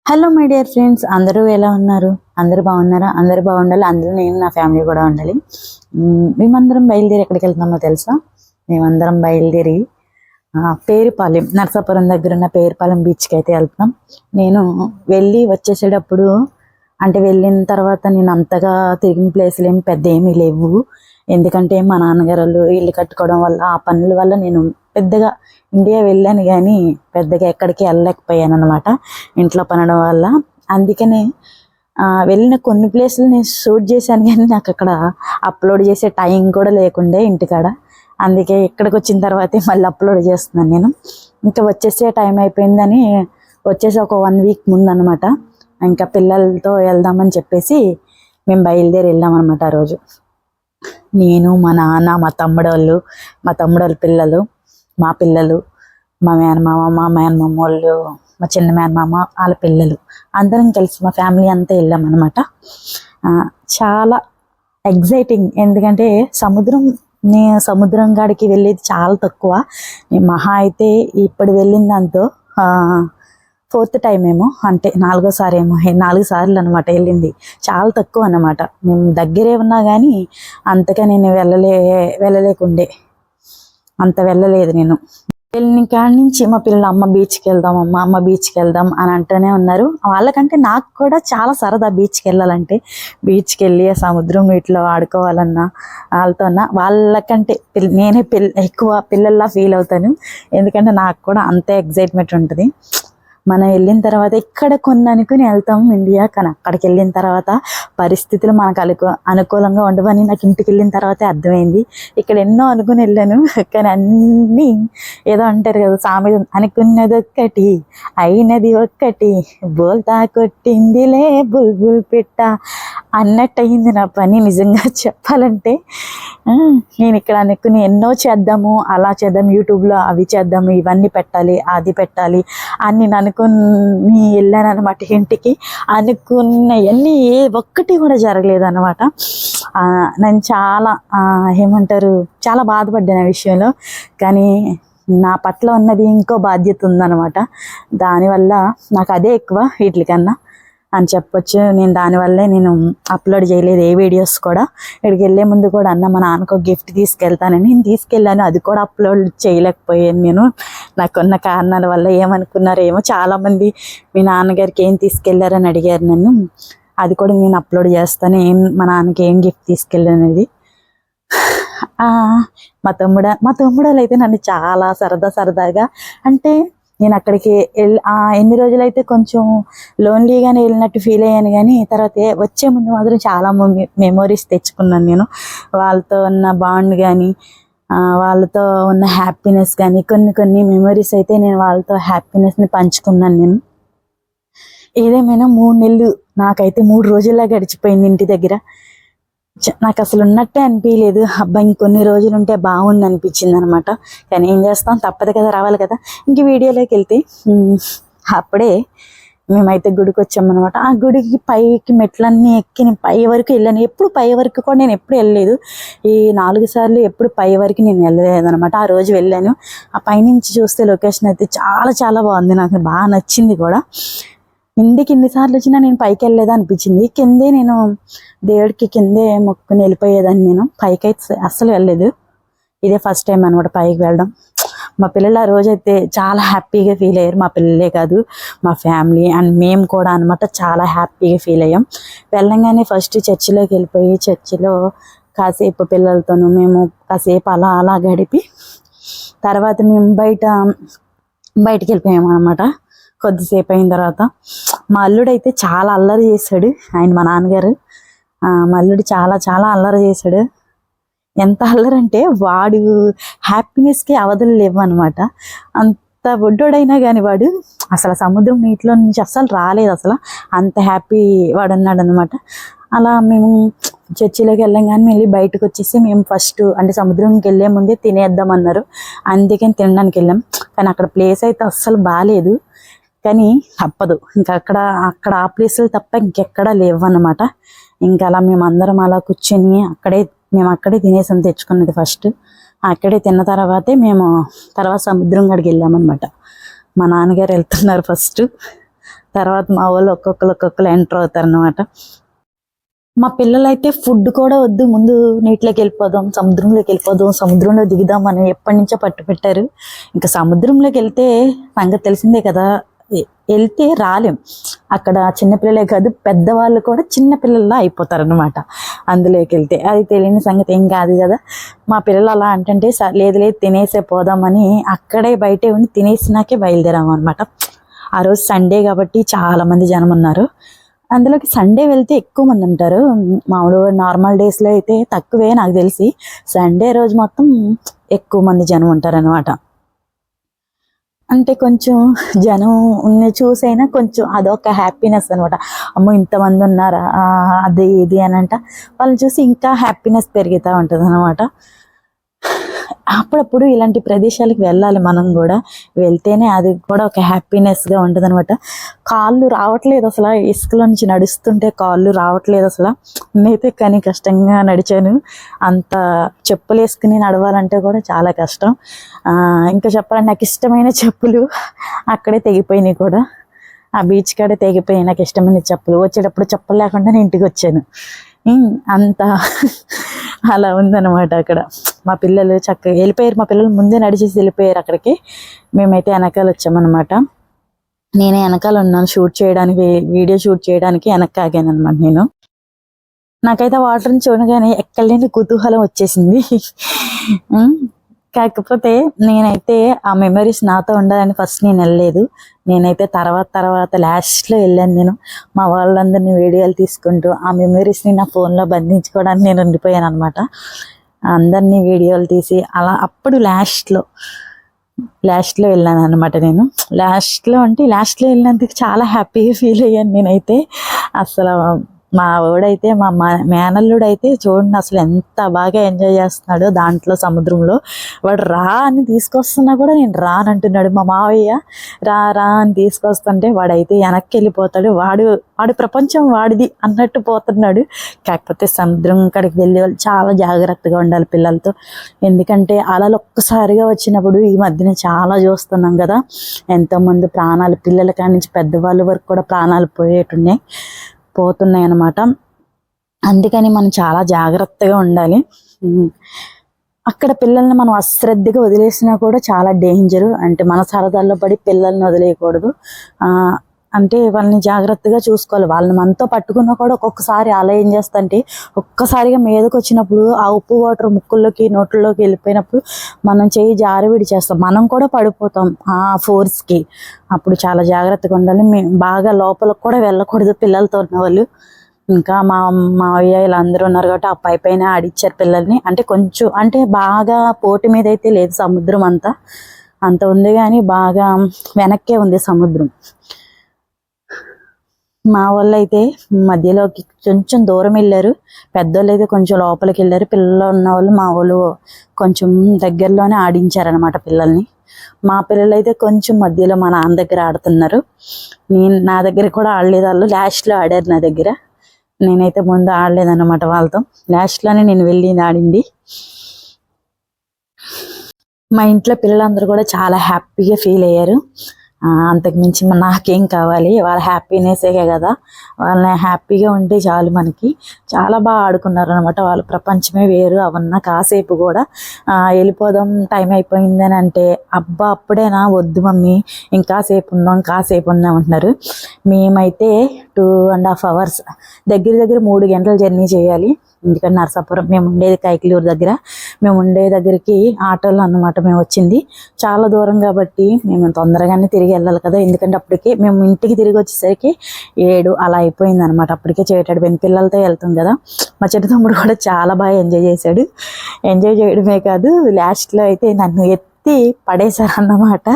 Hello my dear friends, అందరూ ఎలా ఉన్నారు? అందరూ బాగున్నారా? అందరూ బాగుండాలి. అందులో నేను నా ఫ్యామిలీ కూడా ఉండాలి. మేమందరం బయలుదేరి ఎక్కడికి వెళ్తున్నామో తెలుసా? మేమందరం బయలుదేరి పేరుపాలెం, నరసాపురం దగ్గర ఉన్న పేరుపాలెం బీచ్కి అయితే వెళ్తున్నాం. నేను వెళ్ళి వచ్చేసేటప్పుడు అంటే వెళ్ళిన తర్వాత నేను అంతగా తిరిగిన ప్లేసులు ఏమి పెద్ద ఏమీ లేవు. ఎందుకంటే మా నాన్నగారు వాళ్ళు ఇల్లు కట్టుకోవడం వల్ల ఆ పనుల వల్ల నేను పెద్దగా ఇండియా వెళ్ళాను కానీ పెద్దగా ఎక్కడికి వెళ్ళలేకపోయాను అనమాట, ఇంట్లో పనడం వల్ల. అందుకనే వెళ్ళిన కొన్ని ప్లేసులు నేను షూట్ చేశాను కానీ నాకు అక్కడ అప్లోడ్ చేసే టైం కూడా లేకుండే ఇంటికాడ. అందుకే ఇక్కడికి వచ్చిన తర్వాతే మళ్ళీ అప్లోడ్ చేస్తున్నాను నేను. ఇంకా వచ్చేసే టైం అయిపోయిందని వచ్చేసి ఒక 1 వీక్ ముందు అనమాట. ఇంకా పిల్లలతో వెళ్దామని చెప్పేసి మేము బయలుదేరి వెళ్ళామన్నమాట. ఆ రోజు నేను, మా నాన్న, మా తమ్ముడు వాళ్ళ పిల్లలు, మా పిల్లలు, మా మేనమామ, మా మేనమామ వాళ్ళు, మా చిన్న మేనమామ వాళ్ళ పిల్లలు, అందరం కలిసి మా ఫ్యామిలీ అంతా వెళ్ళామన్నమాట. చాలా ఎగ్జైటింగ్. ఎందుకంటే సముద్రం కాడికి వెళ్ళేది చాలా తక్కువ. మహా అయితే ఇప్పుడు వెళ్ళిన దాంతో 4th టైం ఏమో, అంటే 4వ సారి ఏమో, 4 సార్లు అనమాట వెళ్ళింది. చాలా తక్కువ అన్నమాట. మేము దగ్గరే ఉన్నా కానీ అంతగా నేను వెళ్ళలేకుండే, అంత వెళ్ళలేదు నేను. వెళ్ళిన కాడి నుంచి మా పిల్లలు అమ్మ బీచ్కి వెళ్దాం, అమ్మ బీచ్కి వెళ్దాం అని అంటూనే ఉన్నారు. వాళ్ళకంటే నాకు కూడా చాలా సరదా బీచ్కి వెళ్ళాలంటే. బీచ్కి వెళ్ళి సముద్రం వీటిలో ఆడుకోవాలన్నా వాళ్ళకంటే నేనే ఎక్కువ పిల్లల్లా ఫీల్ అవుతాను. ఎందుకంటే నాకు కూడా అంతే ఎగ్జైట్మెంట్ ఉంటుంది. మనం వెళ్ళిన తర్వాత ఇక్కడ కొన్ని అనుకుని వెళ్తాం ఇండియా, కానీ అక్కడికి వెళ్ళిన తర్వాత పరిస్థితులు మనకు అనుకూలంగా ఉండవని నాకు ఇంటికి వెళ్ళిన తర్వాతే అర్థమైంది. ఇక్కడ ఎన్నో అనుకుని వెళ్ళాను కానీ అన్నీ ఏదో అంటారు కదా సామెత, అనుకున్నది ఒక్కటి అయినది ఒక్కటి, బోల్తా కొట్టిందిలే బుల్బుల్ పిట్ట అన్నట్టు అయింది నా పని. నిజంగా చెప్పాలంటే నేను ఇక్కడ అనుకుని ఎన్నో చేద్దాము, అలా చేద్దాం, యూట్యూబ్లో అవి చేద్దాము, ఇవన్నీ పెట్టాలి, అది పెట్టాలి అని నేను అనుకుని వెళ్ళాను అనమాట. ఇంటికి అనుకున్నవన్నీ ఏ ఒక్కటి కూడా జరగలేదు అనమాట. నేను చాలా చాలా బాధపడ్డాను ఆ విషయంలో. కానీ నా పట్ల ఉన్నది ఇంకో బాధ్యత ఉందన్నమాట. దానివల్ల నాకు అదే ఎక్కువ వీటికన్నా అని చెప్పొచ్చు. దానివల్లే నేను అప్లోడ్ చేయలేదు ఏ వీడియోస్ కూడా. ఇక్కడికి వెళ్ళే ముందు కూడా మా నాన్నకు ఒక గిఫ్ట్ తీసుకెళ్తానని నేను తీసుకెళ్ళాను, అది కూడా అప్లోడ్ చేయలేకపోయాను నేను, నాకున్న కారణాల వల్ల. ఏమనుకున్నారేమో చాలామంది మీ నాన్నగారికి ఏం తీసుకెళ్లారని అడిగారు నన్ను. అది కూడా నేను అప్లోడ్ చేస్తాను, మా నాన్నకి ఏం గిఫ్ట్ తీసుకెళ్ళానది. మా తమ్ముడు అయితే నన్ను చాలా సరదాగా, అంటే నేను అక్కడికి ఎన్ని రోజులైతే కొంచెం లోన్లీగానే వెళ్ళినట్టు ఫీల్ అయ్యాను, కానీ తర్వాత వచ్చే ముందు మాత్రం చాలా మెమొరీస్ తెచ్చుకున్నాను నేను. వాళ్ళతో ఉన్న బాండ్ కానీ వాళ్ళతో ఉన్న హ్యాపీనెస్ కానీ కొన్ని మెమొరీస్ అయితే నేను వాళ్ళతో హ్యాపీనెస్ని పంచుకున్నాను నేను. ఏదేమైనా 3 నెలలు నాకైతే 3 రోజుల్లా గడిచిపోయింది ఇంటి దగ్గర. నాకు అసలు ఉన్నట్టే అనిపించలేదు. అబ్బా ఇంకొన్ని రోజులు ఉంటే బాగుంది అనిపించింది అనమాట. కానీ ఏం చేస్తాం, తప్పదు కదా, రావాలి కదా. ఇంక వీడియోలోకి వెళ్తే అప్పుడే మేమైతే గుడికి వచ్చామన్నమాట. ఆ గుడికి పైకి మెట్లన్నీ ఎక్కి నేను పై వరకు వెళ్ళాను. ఎప్పుడు పై వరకు కూడా నేను ఎప్పుడు వెళ్ళలేదు. ఈ 4 సార్లు ఎప్పుడు పై వరకు నేను వెళ్ళలేదు అనమాట. ఆ రోజు వెళ్ళాను. ఆ పైనుంచి చూస్తే లొకేషన్ అయితే చాలా బాగుంది, నాకు బాగా నచ్చింది కూడా. ఇంటికి ఎన్నిసార్లు వచ్చినా నేను పైకి వెళ్ళలేదా అనిపించింది. కిందే నేను దేవుడికి కిందే మొక్కుని వెళ్ళిపోయేదాన్ని. నేను పైకి అయితే అస్సలు వెళ్ళలేదు. ఇదే ఫస్ట్ టైం అనమాట పైకి వెళ్ళడం. మా పిల్లలు ఆ రోజైతే చాలా హ్యాపీగా ఫీల్ అయ్యారు. మా పిల్లలే కాదు, మా ఫ్యామిలీ అండ్ మేము కూడా అనమాట చాలా హ్యాపీగా ఫీల్ అయ్యాం. వెళ్ళంగానే ఫస్ట్ చర్చిలోకి వెళ్ళిపోయి చర్చిలో కాసేపు పిల్లలతోనూ మేము కాసేపు అలా గడిపి తర్వాత మేము బయటికి వెళ్ళిపోయాము అనమాట. కొద్దిసేపు అయిన తర్వాత మా అల్లుడు అయితే చాలా అల్లరి చేశాడు. మా నాన్నగారు మా అల్లుడు చాలా అల్లరి చేశాడు. ఎంత అల్లరి అంటే వాడు హ్యాపీనెస్కి అవధులు లేవు అనమాట. అంత బొడ్డోడైనా కానీ వాడు అసలు సముద్రం నీటిలో నుంచి అస్సలు రాలేదు, అసలు అంత హ్యాపీ వాడు ఉన్నాడు అనమాట. అలా మేము చర్చిలోకి వెళ్ళంగానే వెళ్ళి బయటకు వచ్చేసి మేము ఫస్ట్ అంటే సముద్రంకి వెళ్ళే ముందే తినేద్దామన్నారు, అందుకని తినడానికి వెళ్ళాం. కానీ అక్కడ ప్లేస్ అయితే అస్సలు బాగాలేదు, కానీ తప్పదు. ఇంకా అక్కడ ఆ ప్లేసులు తప్ప ఇంకెక్కడా లేవు అన్నమాట. ఇంకా అలా మేమందరం అలా కూర్చొని మేము అక్కడే తినేసాం, తెచ్చుకున్నది ఫస్ట్. అక్కడే తిన్న తర్వాతే మేము తర్వాత సముద్రం కాడికి వెళ్ళామన్నమాట. మా నాన్నగారు వెళ్తున్నారు ఫస్ట్, తర్వాత మా వాళ్ళు ఒక్కొక్కరు ఎంటర్ అవుతారు అనమాట. మా పిల్లలైతే ఫుడ్ కూడా వద్దు, ముందు నీటిలోకి వెళ్ళిపోదాం, సముద్రంలోకి వెళ్ళిపోదాం, సముద్రంలో దిగుదాం అని ఎప్పటి నుంచో పట్టు పెట్టారు. ఇంకా సముద్రంలోకి వెళ్తే సంగతి తెలిసిందే కదా, వెళ్తే రాలేం. అక్కడ చిన్నపిల్లలే కాదు, పెద్దవాళ్ళు కూడా చిన్నపిల్లల్లా అయిపోతారు అనమాట అందులోకి వెళ్తే. అది తెలియని సంగతి ఏం కాదు కదా. మా పిల్లలు అలా అంటే లేదు లేదు తినేసే పోదామని అక్కడే బయటే ఉండి తినేసినాకే బయలుదేరాము అనమాట. ఆ రోజు సండే కాబట్టి చాలామంది జనం ఉన్నారు. అందులోకి సండే వెళ్తే ఎక్కువ మంది ఉంటారు. మామూలుగా నార్మల్ డేస్లో అయితే తక్కువే నాకు తెలిసి, సండే రోజు మొత్తం ఎక్కువ మంది జనం ఉంటారు అనమాట. అంటే కొంచెం జనం చూసైనా కొంచెం అదొక హ్యాపీనెస్ అనమాట. అమ్మో ఇంతమంది ఉన్నారా అది ఇది అని అంట వాళ్ళని చూసి ఇంకా హ్యాపీనెస్ పెరుగుతూ ఉంటుంది అనమాట. అప్పుడప్పుడు ఇలాంటి ప్రదేశాలకు వెళ్ళాలి మనం కూడా, వెళ్తేనే అది కూడా ఒక హ్యాపీనెస్గా ఉంటుంది అనమాట. కాళ్ళు రావట్లేదు అసలు, ఇసుకలో నుంచి నడుస్తుంటే కాళ్ళు రావట్లేదు అసలు. నేనైతే కానీ కష్టంగా నడిచాను. అంత చెప్పులు వేసుకుని నడవాలంటే కూడా చాలా కష్టం. ఇంకా చెప్పాలంటే నాకు ఇష్టమైన చెప్పులు అక్కడే తెగిపోయినాయి కూడా, ఆ బీచ్ కాడే తెగిపోయి నాకు ఇష్టమైన చెప్పులు. వచ్చేటప్పుడు చెప్పులు లేకుండా నేను ఇంటికి వచ్చాను. అంత అలా ఉందన్నమాట అక్కడ. మా పిల్లలు చక్కగా వెళ్ళిపోయారు, మా పిల్లలు ముందే నడిచేసి వెళ్ళిపోయారు అక్కడికి. మేమైతే వెనకాల వచ్చామన్నమాట. నేనే వెనకాల ఉన్నాను షూట్ చేయడానికి, వీడియో షూట్ చేయడానికి వెనక్కి ఆగాను అనమాట నేను. నాకైతే వాటర్ని చూడగానే ఎక్కడలేని కుతూహలం వచ్చేసింది. కాకపోతే నేనైతే ఆ మెమరీస్ నాతో ఉండాలని ఫస్ట్ నేను వెళ్ళలేదు. నేనైతే తర్వాత లాస్ట్లో వెళ్ళాను నేను. మా వాళ్ళందరినీ వీడియోలు తీసుకుంటూ ఆ మెమరీస్ని నా ఫోన్లో బంధించుకోవడానికి నేను ఉండిపోయాను అనమాట. అందరినీ వీడియోలు తీసి అలా అప్పుడు లాస్ట్లో వెళ్ళాను అనమాట నేను. లాస్ట్లో వెళ్ళినందుకు చాలా హ్యాపీగా ఫీల్ అయ్యాను నేనైతే. అసలు మా వాడైతే మా మేనల్లుడైతే చూడండి అసలు ఎంత బాగా ఎంజాయ్ చేస్తున్నాడో దాంట్లో సముద్రంలో. వాడు రా అని తీసుకొస్తున్నా కూడా నేను రానంటున్నాడు. మా మావయ్య రా అని తీసుకొస్తుంటే వాడైతే వెనక్కి వెళ్ళిపోతాడు. వాడు ప్రపంచం వాడిది అన్నట్టు పోతున్నాడు. కాకపోతే సముద్రం కాడికి వెళ్ళే వాళ్ళు చాలా జాగ్రత్తగా ఉండాలి పిల్లలతో. ఎందుకంటే అలలు ఒక్కసారిగా వచ్చినప్పుడు ఈ మధ్యన చాలా చూస్తున్నాం కదా, ఎంతోమంది ప్రాణాలు, పిల్లల కాడి నుంచి పెద్దవాళ్ళ వరకు కూడా ప్రాణాలు పోతున్నాయి అన్నమాట. అందుకని మనం చాలా జాగ్రత్తగా ఉండాలి. అక్కడ పిల్లల్ని మనం అశ్రద్ధగా వదిలేసినా కూడా చాలా డేంజరు. అంటే మన సరదాల్లో పడి పిల్లల్ని వదిలేయకూడదు. అంటే వాళ్ళని జాగ్రత్తగా చూసుకోవాలి. వాళ్ళని మనతో పట్టుకున్నా కూడా ఒక్కొక్కసారి అలా ఏం చేస్తుంటే ఒక్కసారిగా మీదకి వచ్చినప్పుడు ఆ ఉప్పు వాటర్ ముక్కుల్లోకి నోట్లలోకి వెళ్ళిపోయినప్పుడు మనం చేయి జారి విడిచేస్తాం, మనం కూడా పడిపోతాం ఆ ఫోర్స్కి. అప్పుడు చాలా జాగ్రత్తగా ఉండాలి. బాగా లోపలికి కూడా వెళ్ళకూడదు పిల్లలతో ఉన్న వాళ్ళు. ఇంకా మా మావయ్య ఇలా అందరూ ఉన్నారు కాబట్టి ఆ పైన ఆడిచ్చారు పిల్లల్ని. అంటే కొంచెం అంటే బాగా పోటీ మీద అయితే లేదు సముద్రం, అంత ఉంది కానీ బాగా వెనక్కే ఉంది సముద్రం. మా వాళ్ళు అయితే మధ్యలోకి కొంచెం దూరం వెళ్ళారు, పెద్దోళ్ళు అయితే కొంచెం లోపలికి వెళ్ళారు. పిల్లలు ఉన్న వాళ్ళు మా వాళ్ళు కొంచెం దగ్గరలోనే ఆడించారనమాట పిల్లల్ని. మా పిల్లలు అయితే కొంచెం మధ్యలో మా నాన్న దగ్గర ఆడుతున్నారు. నా దగ్గర కూడా ఆడలేదు, వాళ్ళు లాస్ట్లో ఆడారు నా దగ్గర. నేనైతే ముందు ఆడలేదన్నమాట వాళ్ళతో, లాస్ట్లోనే నేను వెళ్ళి ఆడింది. మా ఇంట్లో పిల్లలందరూ కూడా చాలా హ్యాపీగా ఫీల్ అయ్యారు. అంతకుమించి నాకేం కావాలి, వాళ్ళ హ్యాపీనెస్సే కదా, వాళ్ళని హ్యాపీగా ఉంటే చాలు మనకి. చాలా బాగా ఆడుకున్నారు అనమాట. వాళ్ళ ప్రపంచమే వేరు. అవన్నా కాసేపు కూడా వెళ్ళిపోదాం టైం అయిపోయిందని అంటే అబ్బా అప్పుడేనా, వద్దు మమ్మీ ఇంకాసేపు ఉందాం అంటున్నారు. మేమైతే 2.5 hours దగ్గర 3 గంటల జర్నీ చేయాలి. ఎందుకంటే నరసాపురం మేము ఉండేది కైకలూరు దగ్గర, మేము ఉండే దగ్గరికి ఆటోలో అన్నమాట మేము వచ్చింది. చాలా దూరం కాబట్టి మేము తొందరగానే తిరిగి వెళ్ళాలి కదా. ఎందుకంటే అప్పటికే మేము ఇంటికి తిరిగి వచ్చేసరికి 7 అలా అయిపోయింది అనమాట. అప్పటికే చేయటాడు పిల్లలతో వెళ్తాం కదా. మా చెట్టు తమ్ముడు కూడా చాలా బాగా ఎంజాయ్ చేశాడు. ఎంజాయ్ చేయడమే కాదు లాస్ట్లో అయితే నన్ను ఎత్తి పడేశారన్నమాట.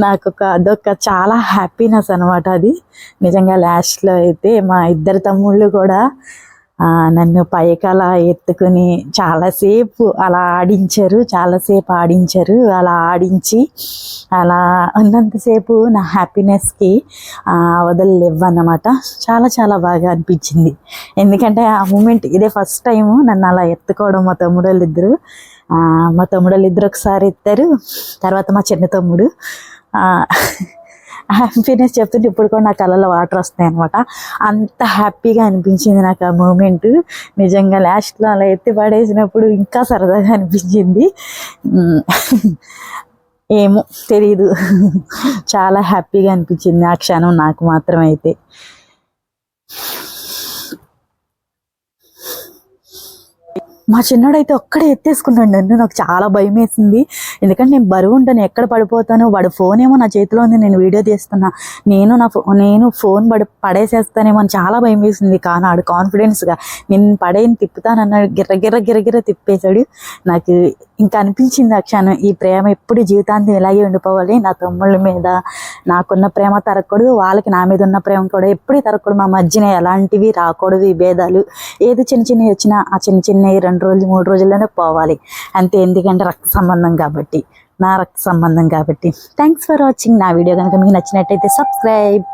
నాకు అదొక చాలా హ్యాపీనెస్ అనమాట అది నిజంగా. లాస్ట్లో అయితే మా ఇద్దరు తమ్ముళ్ళు కూడా నన్ను పైకి అలా ఎత్తుకుని చాలాసేపు అలా ఆడించారు. అలా ఆడించి అలా ఉన్నంతసేపు నా హ్యాపీనెస్కి వదలలేవన్నమాట. చాలా బాగా అనిపించింది. ఎందుకంటే ఆ మూమెంట్ ఇదే ఫస్ట్ టైము నన్ను అలా ఎత్తుకోవడం. మా తమ్ముడు వాళ్ళిద్దరు ఒకసారి ఎత్తారు, తర్వాత మా చిన్న తమ్ముడు. హ్యాపీనెస్ చెప్తుంటే ఇప్పుడు కూడా నా కళ్ళలో వాటర్ వస్తాయి అనమాట. అంత హ్యాపీగా అనిపించింది నాకు ఆ మూమెంట్. నిజంగా లాస్ట్లో అలా ఎత్తి పడేసినప్పుడు ఇంకా సరదాగా అనిపించింది. ఏమో తెలీదు, చాలా హ్యాపీగా అనిపించింది ఆ క్షణం నాకు మాత్రం. అయితే మా చిన్నోడైతే ఒక్కడే ఎత్తేసుకున్నాడు నన్ను. నాకు చాలా భయం వేసింది, ఎందుకంటే నేను బరువు ఉంటాను, ఎక్కడ పడిపోతాను. వాడు ఫోన్ ఏమో నా చేతిలో ఉంది, నేను వీడియో తీస్తున్నా, నేను ఫోన్ పడేసేస్తానేమో అని చాలా భయం వేసింది. కానీ ఆడు కాన్ఫిడెన్స్గా నేను పడేని తిప్పుతానన్నాడు, గిర్ర తిప్పేశాడు. నాకు ఇంకా అనిపించింది ఆ క్షణం, ఈ ప్రేమ ఎప్పుడు జీవితాంతం ఇలాగే ఉండిపోవాలి. నా తమ్ముళ్ళ మీద నాకున్న ప్రేమ తరగకూడదు, వాళ్ళకి నా మీద ఉన్న ప్రేమ కూడా ఎప్పుడూ తరగకూడదు. మా మధ్యన ఎలాంటివి రాకూడదు, ఈ భేదాలు. ఏది చిన్నవి వచ్చినా ఆ చిన్నవి 2 రోజులు 3 రోజుల్లోనే పోవాలి అంతే. ఎందుకంటే రక్త సంబంధం కాబట్టి, నా రక్త సంబంధం కాబట్టి. Thanks for watching. నా వీడియో కనుక మీకు నచ్చినట్టయితే సబ్స్క్రైబ్.